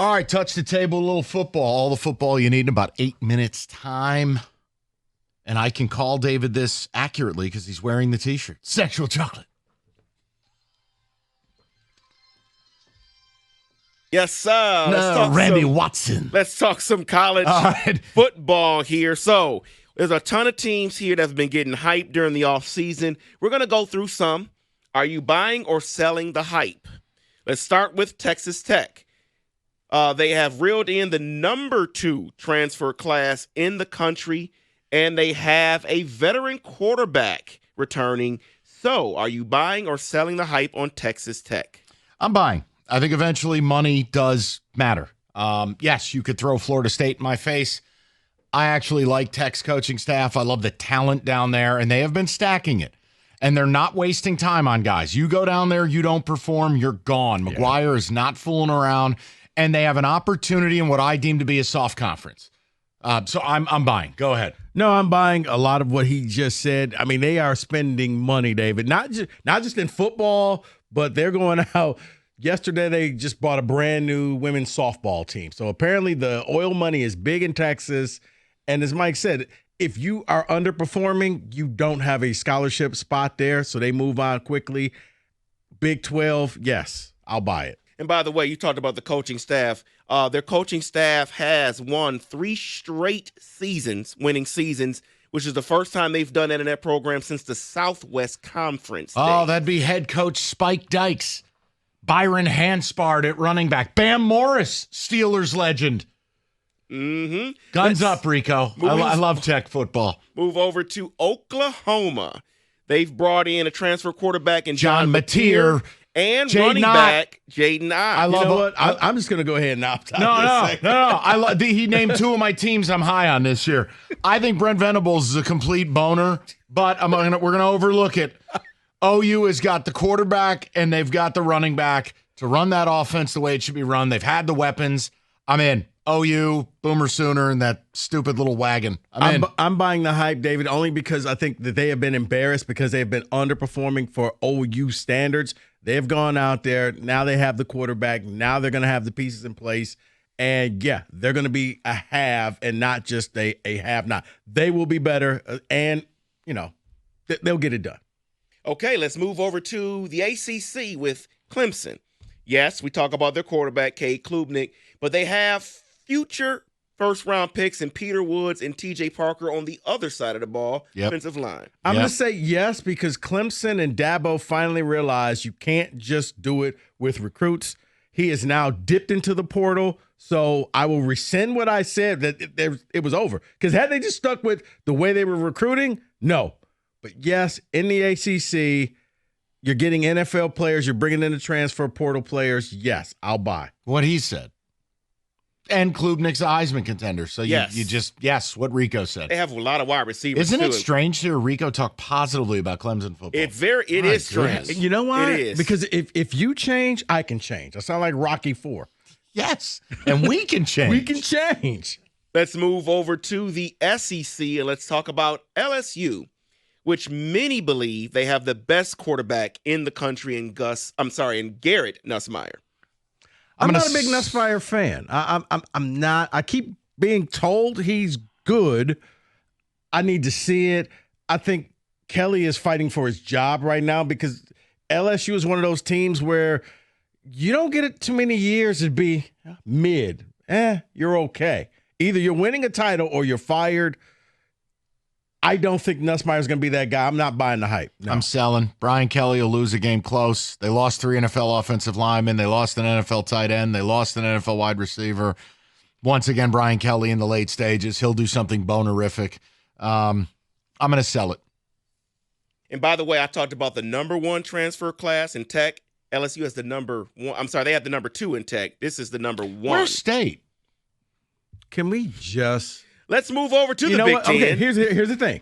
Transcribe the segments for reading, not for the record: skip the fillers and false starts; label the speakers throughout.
Speaker 1: All right, touch the table, a little football. All the football you need in about 8 minutes time. And I can call David this accurately because he's wearing the T-shirt. Sexual chocolate.
Speaker 2: Yes, sir.
Speaker 1: Randy Watson.
Speaker 2: Let's talk some college football here. So there's a ton of teams here that have been getting hyped during the offseason. We're going to go through some. Are you buying or selling the hype? Let's start with Texas Tech. They have reeled in the number 2 transfer class in the country, and they have a veteran quarterback returning. So are you buying or selling the hype on Texas Tech?
Speaker 1: I'm buying. I think eventually money does matter. Yes, you could throw Florida State in my face. I actually like Tech's coaching staff. I love the talent down there, and they have been stacking it. And they're not wasting time on guys. You go down there, you don't perform, you're gone. McGuire is not fooling around, and they have an opportunity in what I deem to be a soft conference. So I'm buying. Go ahead.
Speaker 3: No, I'm buying a lot of what he just said. I mean, they are spending money, David, not just in football, but they're going out. Yesterday, they just bought a brand new women's softball team. So apparently the oil money is big in Texas. And as Mike said, if you are underperforming, you don't have a scholarship spot there. So they move on quickly. Big 12, yes, I'll buy it.
Speaker 2: And by the way, you talked about the coaching staff. Their coaching staff has won 3 straight winning seasons, which is the first time they've done that in that program since the Southwest Conference days.
Speaker 1: Oh, that'd be head coach Spike Dykes. Byron Hanspard at running back. Bam Morris, Steelers legend.
Speaker 2: Mm-hmm.
Speaker 1: Guns up, Rico. I love Tech football.
Speaker 2: Move over to Oklahoma. They've brought in a transfer quarterback in
Speaker 1: John Mateer.
Speaker 2: And running back Jaden
Speaker 3: I love what? I'm just going to go ahead and opt out.
Speaker 1: No. He named 2 of my teams I'm high on this year. I think Brent Venables is a complete boner, but we're going to overlook it. OU has got the quarterback and they've got the running back to run that offense the way it should be run. They've had the weapons. I'm in. OU, Boomer Sooner, and that stupid little wagon.
Speaker 3: I'm buying the hype, David, only because I think that they have been embarrassed because they have been underperforming for OU standards. They've gone out there. Now they have the quarterback. Now they're going to have the pieces in place. And, yeah, they're going to be a have and not just a have-not. They will be better, and, they'll get it done.
Speaker 2: Okay, let's move over to the ACC with Clemson. Yes, we talk about their quarterback, Cade Klubnik, but they have future first-round picks in Peter Woods and T.J. Parker on the other side of the ball, defensive line.
Speaker 3: I'm going to say yes because Clemson and Dabo finally realized you can't just do it with recruits. He is now dipped into the portal, so I will rescind what I said that it was over. Because had they just stuck with the way they were recruiting, no. But yes, in the ACC, you're getting NFL players, you're bringing in the transfer portal players. Yes, I'll buy.
Speaker 1: What he said. And Klubnik's a Heisman contender. So you just, what Rico said.
Speaker 2: They have a lot of wide receivers.
Speaker 1: Isn't it strange to hear Rico talk positively about Clemson football?
Speaker 2: It is strange.
Speaker 3: You know why?
Speaker 2: It is.
Speaker 3: Because if you change, I can change. I sound like Rocky IV.
Speaker 1: Yes. And we can change.
Speaker 3: We can change.
Speaker 2: Let's move over to the SEC and let's talk about LSU, which many believe they have the best quarterback in the country in Garrett Nussmeier.
Speaker 3: I'm not a big Nussmeier fan. I'm not. I keep being told he's good. I need to see it. I think Kelly is fighting for his job right now because LSU is one of those teams where you don't get it too many years to be mid. You're okay. Either you're winning a title or you're fired. I don't think Nussmeier's going to be that guy. I'm not buying the hype. No.
Speaker 1: I'm selling. Brian Kelly will lose a game close. They lost 3 NFL offensive linemen. They lost an NFL tight end. They lost an NFL wide receiver. Once again, Brian Kelly in the late stages. He'll do something bonerific. I'm going to sell it.
Speaker 2: And by the way, I talked about the number 1 transfer class in Tech. LSU has the number 1. I'm sorry, they have the number 2 in Tech. This is the number 1.
Speaker 1: Where's State?
Speaker 3: Can we just...
Speaker 2: Let's move over to the Big Ten.
Speaker 3: Okay, here's the thing.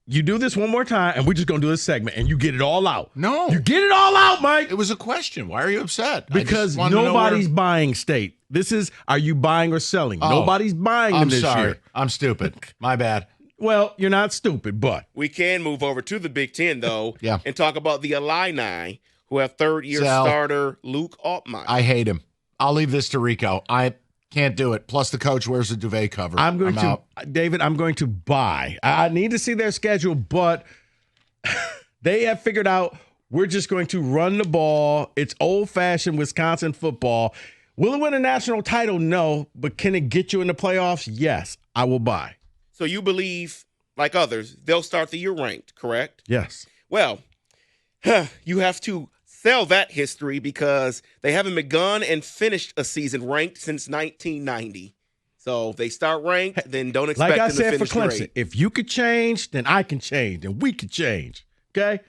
Speaker 3: You do this one more time, and we're just going to do this segment, and you get it all out.
Speaker 1: No.
Speaker 3: You get it all out, Mike.
Speaker 1: It was a question. Why are you upset?
Speaker 3: Because nobody's buying State. This is, are you buying or selling? Nobody's buying them this year.
Speaker 1: I'm stupid. My bad.
Speaker 3: Well, you're not stupid, but.
Speaker 2: We can move over to the Big Ten, though,
Speaker 1: and
Speaker 2: talk about the Illini, who have third-year starter Luke Altmaier.
Speaker 1: I hate him. I'll leave this to Rico. I can't do it. Plus, the coach wears a duvet cover.
Speaker 3: David, I'm going to buy. I need to see their schedule, but they have figured out we're just going to run the ball. It's old-fashioned Wisconsin football. Will it win a national title? No. But can it get you in the playoffs? Yes. I will buy.
Speaker 2: So you believe, like others, they'll start the year ranked, correct?
Speaker 3: Yes.
Speaker 2: Well, you have to sell that history because they haven't begun and finished a season ranked since 1990. So if they start ranked, then don't expect
Speaker 3: like I
Speaker 2: them
Speaker 3: said
Speaker 2: to finish
Speaker 3: for Clemson,
Speaker 2: great.
Speaker 3: if you could change, then I can change, and we can change. Okay?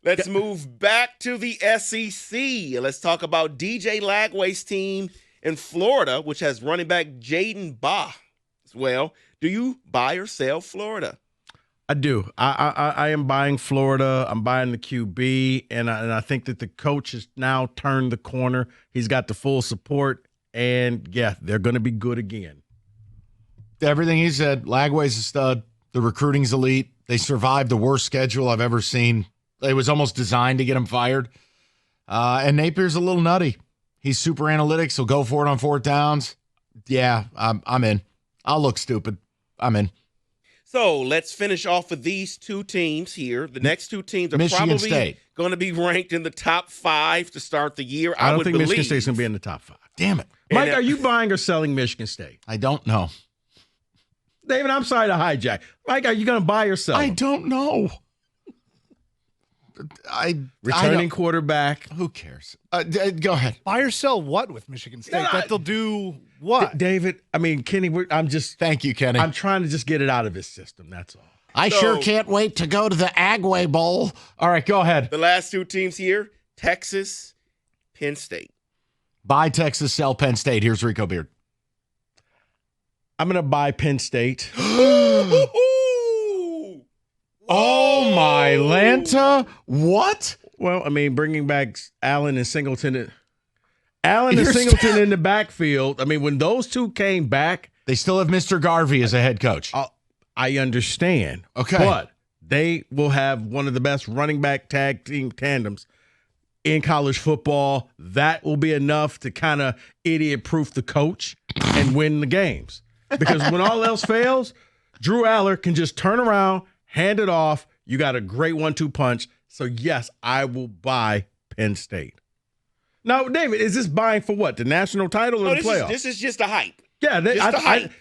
Speaker 2: Let's move back to the SEC. Let's talk about DJ Lagway's team in Florida, which has running back Jaden Baugh as well. Do you buy or sell Florida?
Speaker 3: I do. I am buying Florida. I'm buying the QB, and I think that the coach has now turned the corner. He's got the full support, and, yeah, they're going to be good again.
Speaker 1: Everything he said, Lagway's a stud. The recruiting's elite. They survived the worst schedule I've ever seen. It was almost designed to get him fired. And Napier's a little nutty. He's super analytics. He'll go for it on fourth downs. Yeah, I'm in. I'll look stupid. I'm in.
Speaker 2: So let's finish off with these two teams here. The next two teams are
Speaker 1: Michigan
Speaker 2: probably
Speaker 1: State.
Speaker 2: going to be ranked in the top 5 to start the year.
Speaker 3: I don't think Michigan State's going to be in the top 5.
Speaker 1: Damn it.
Speaker 3: Mike, are you buying or selling Michigan State?
Speaker 1: I don't know.
Speaker 3: David, I'm sorry to hijack. Mike, are you going to buy or sell?
Speaker 1: I don't know.
Speaker 3: Returning quarterback.
Speaker 1: Who cares? Go ahead.
Speaker 4: Buy or sell what with Michigan State? That they'll do what?
Speaker 3: David, I mean, Kenny,
Speaker 1: Thank you, Kenny.
Speaker 3: I'm trying to just get it out of his system. That's all.
Speaker 1: I sure can't wait to go to the Agway Bowl. All right, go ahead.
Speaker 2: The last two teams here, Texas, Penn State.
Speaker 1: Buy Texas, sell Penn State. Here's Rico Beard.
Speaker 3: I'm going to buy Penn State.
Speaker 1: Oh, my Lanta. What?
Speaker 3: Well, I mean, bringing back Allen and Singleton in the backfield. I mean, when those two came back.
Speaker 1: They still have Mr. Garvey as a head coach.
Speaker 3: I understand.
Speaker 1: Okay.
Speaker 3: But they will have one of the best running back tag team tandems in college football. That will be enough to kind of idiot-proof the coach and win the games. Because when all else fails, Drew Aller can just turn around, hand it off. You got a great 1-2 punch. So, yes, I will buy Penn State. Now, David, is this buying for what? The national title or the playoffs?
Speaker 2: This is just a hype.
Speaker 3: Yeah,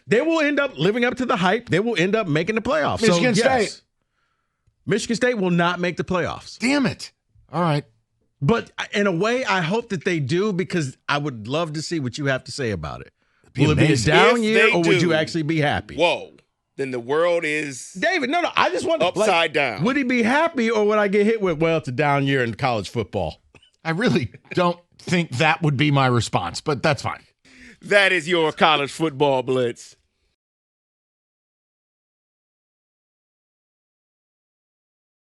Speaker 3: they will end up living up to the hype. They will end up making the playoffs.
Speaker 1: Michigan State.
Speaker 3: Michigan State will not make the playoffs.
Speaker 1: Damn it. All right.
Speaker 3: But in a way, I hope that they do because I would love to see what you have to say about it. Will it be a down year or would you actually be happy?
Speaker 2: Whoa. Then the world is
Speaker 3: David, no, I just want to
Speaker 2: upside down.
Speaker 3: Would he be happy or would I get hit with, well, it's a down year in college football?
Speaker 1: I really don't think that would be my response, but that's fine.
Speaker 2: That is your college football blitz.